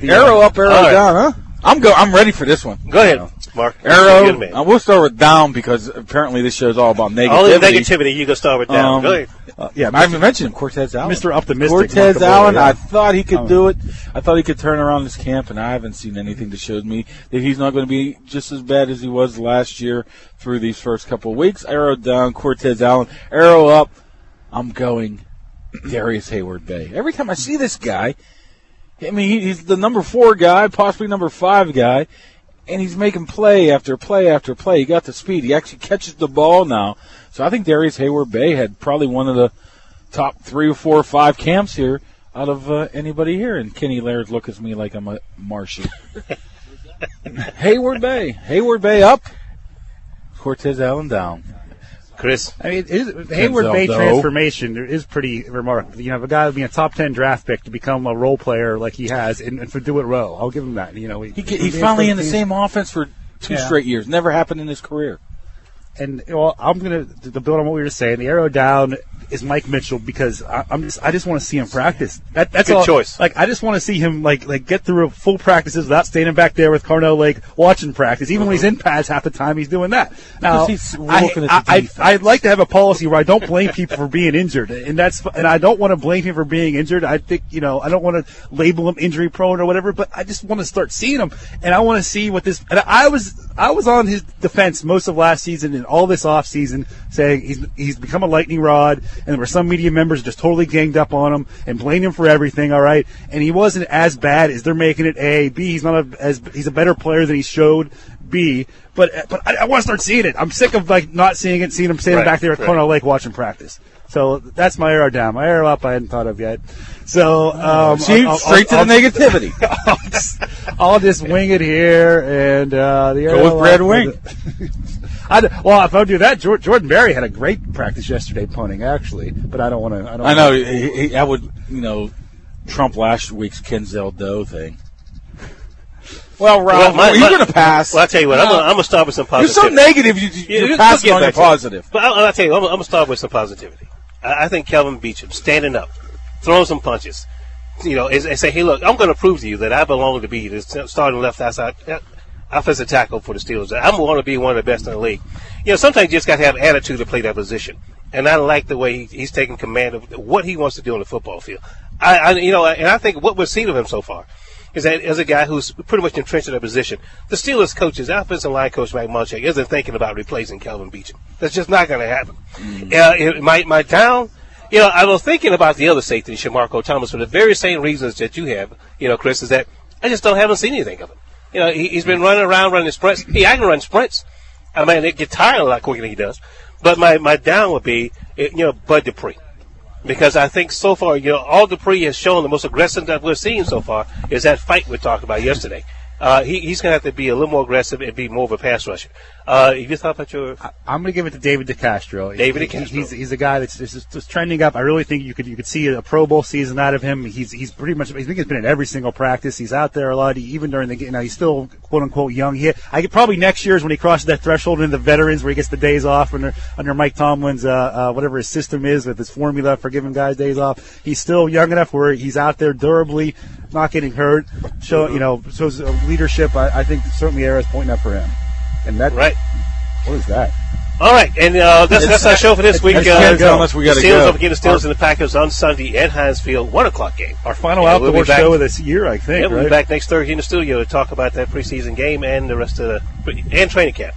Arrow up, arrow down, huh? I'm ready for this one. Go ahead, Mark. Arrow. We'll start with down because apparently this show is all about negativity. All the negativity, you can start with down. Go ahead. I haven't mentioned him, Cortez Allen. Mr. Optimistic. Cortez Allen, I thought he could do it. I thought he could turn around this camp, and I haven't seen anything that shows me that he's not going to be just as bad as he was last year through these first couple of weeks. Arrow down, Cortez Allen. Arrow up, I'm going Darius Hayward-Bay. Every time I see this guy, I mean, he's the number 4 guy, possibly number 5 guy, and he's making play after play after play. He got the speed. He actually catches the ball now. So I think Darius Hayward-Bay had probably one of the top 3 or 4 or 5 camps here out of anybody here. And Kenny Laird looks at me like I'm a Martian. Hayward-Bay up, Cortez Allen down. Chris? I mean, Hayward-Bay transformation is pretty remarkable. You know, a guy being a top 10 draft pick to become a role player like he has and to do it well. I'll give him that. You know, he's finally in the same offense for 2 straight years. Never happened in his career. And I'm going to build on what we were saying. The arrow down is Mike Mitchell because I just want to see him practice. That's good all, choice. Like I just want to see him like get through full practices without standing back there with Carnell Lake watching practice. Even when he's in pads half the time, he's doing that. Now I'd like to have a policy where I don't blame people for being injured, and I don't want to blame him for being injured. I think I don't want to label him injury prone or whatever, but I just want to start seeing him, and I want to see what this. And I was on his defense most of last season and all this off season, saying he's become a lightning rod. And there were some media members just totally ganged up on him and blamed him for everything. All right, and he wasn't as bad as they're making it. A, B, he's he's a better player than he showed. B, but I want to start seeing it. I'm sick of not seeing it, seeing him standing back there at Cornell Lake watching practice. So that's my arrow down. My arrow up, I hadn't thought of yet. So straight to the negativity. I'll just wing it here, and the arrow go with Brad Wing. If I do that, Jordan Berry had a great practice yesterday punting, actually. But I don't want to. I know. I would, trump last week's Kenzel Doe thing. Well, Rob, you're going to pass. Well, I'll tell you what. I'm going to start with some positivity. You're so negative. You're passing on your positive. But I'll tell you, I'm going to start with some positivity. I think Kelvin Beachum standing up, throwing some punches, and say, hey, look, I'm going to prove to you that I belong to be the starting left outside offensive tackle for the Steelers. I'm going to be one of the best in the league. Sometimes you just got to have attitude to play that position. And I like the way he's taking command of what he wants to do on the football field. And I think what we've seen of him so far is that as a guy who's pretty much entrenched in a position, the Steelers coaches, offensive line coach Mike Munchak, isn't thinking about replacing Kelvin Beachum. That's just not going to happen. My down, I was thinking about the other safety, Shamarko Thomas, for the very same reasons that you have, Chris, is that I just haven't seen anything of him. He's been running around running sprints. I can run sprints. I mean, they get tired a lot quicker than he does. But my down would be, Bud Dupree. Because I think so far, all Dupree has shown the most aggressive that we've seen so far is that fight we talked about yesterday. He's going to have to be a little more aggressive and be more of a pass rusher. You thought about your? I'm going to give it to David DeCastro. David DeCastro. He's a guy that's just trending up. I really think you could see a Pro Bowl season out of him. He's pretty much. I think he's been in every single practice. He's out there a lot. Even during the game. Now he's still quote unquote young. Probably next year is when he crosses that threshold into the veterans where he gets the days off under Mike Tomlin's whatever his system is with his formula for giving guys days off. He's still young enough where he's out there durably, not getting hurt. Shows leadership. I think certainly Era's pointing up for him. And that right. What is that? All right, and that's our show for this week. Unless we got to go. Up against the Steelers and the Packers on Sunday at Heinz Field, 1:00 game. Our final outdoor show of this year, I think. We'll be back next Thursday in the studio to talk about that preseason game and the rest of and training camp.